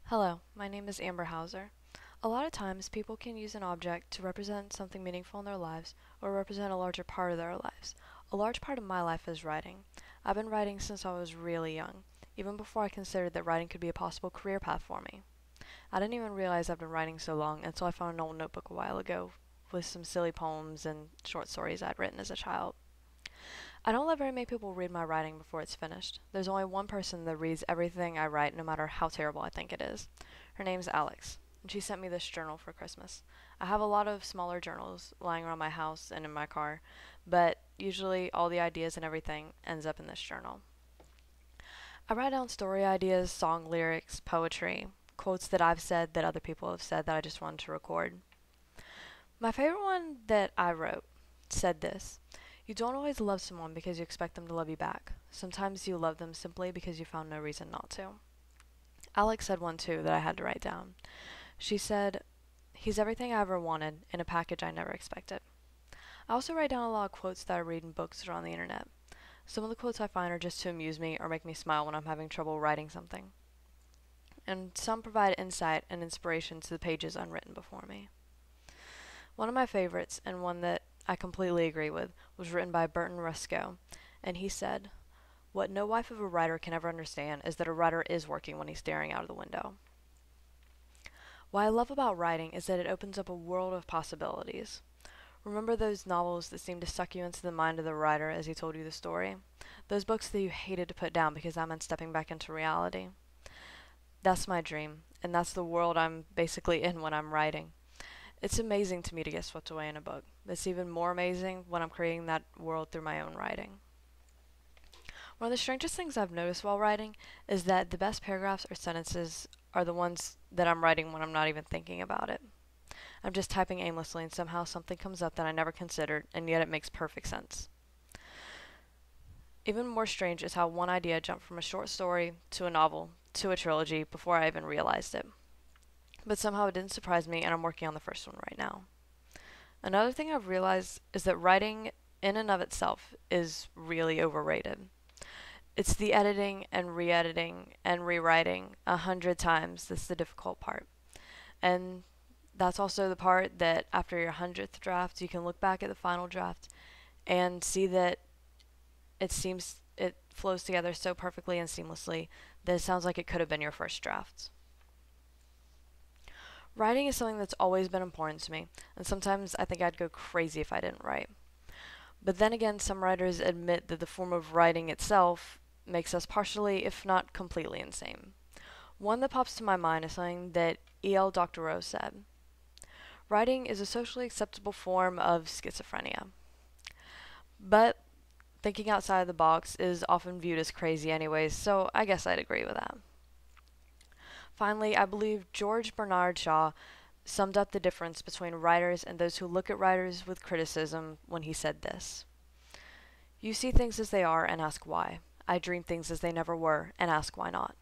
Hello, my name is Amber Hauser. A lot of times, people can use an object to represent something meaningful in their lives or represent a larger part of their lives. A large part of my life is writing. I've been writing since I was really young, even before I considered that writing could be a possible career path for me. I didn't even realize I've been writing so long until I found an old notebook a while ago with some silly poems and short stories I'd written as a child. I don't let very many people read my writing before it's finished. There's only one person that reads everything I write, no matter how terrible I think it is. Her name's Alex, and she sent me this journal for Christmas. I have a lot of smaller journals lying around my house and in my car, but usually all the ideas and everything ends up in this journal. I write down story ideas, song lyrics, poetry, quotes that I've said that other people have said that I just wanted to record. My favorite one that I wrote said this: You don't always love someone because you expect them to love you back. Sometimes you love them simply because you found no reason not to. Alex said one too that I had to write down. She said, He's everything I ever wanted in a package I never expected. I also write down a lot of quotes that I read in books or on the internet. Some of the quotes I find are just to amuse me or make me smile when I'm having trouble writing something. And some provide insight and inspiration to the pages unwritten before me. One of my favorites, and one that I completely agree with, was written by Burton Rusco, and he said, What no wife of a writer can ever understand is that a writer is working when he's staring out of the window. What I love about writing is that it opens up a world of possibilities. Remember those novels that seemed to suck you into the mind of the writer as he told you the story? Those books that you hated to put down because that meant stepping back into reality? That's my dream, and that's the world I'm basically in when I'm writing. It's amazing to me to get swept away in a book. It's even more amazing when I'm creating that world through my own writing. One of the strangest things I've noticed while writing is that the best paragraphs or sentences are the ones that I'm writing when I'm not even thinking about it. I'm just typing aimlessly and somehow something comes up that I never considered, and yet it makes perfect sense. Even more strange is how one idea jumped from a short story to a novel to a trilogy before I even realized it. But somehow it didn't surprise me, and I'm working on the first one right now. Another thing I've realized is that writing in and of itself is really overrated. It's the editing and re-editing and rewriting 100 times that's the difficult part. And that's also the part that after your 100th draft, you can look back at the final draft and see that it flows together so perfectly and seamlessly that it sounds like it could have been your first draft. Writing is something that's always been important to me, and sometimes I think I'd go crazy if I didn't write. But then again, some writers admit that the form of writing itself makes us partially, if not completely, insane. One that pops to my mind is something that E.L. Doctorow said. Writing is a socially acceptable form of schizophrenia. But thinking outside of the box is often viewed as crazy anyways, so I guess I'd agree with that. Finally, I believe George Bernard Shaw summed up the difference between writers and those who look at writers with criticism when he said this: You see things as they are and ask why. I dream things as they never were and ask why not.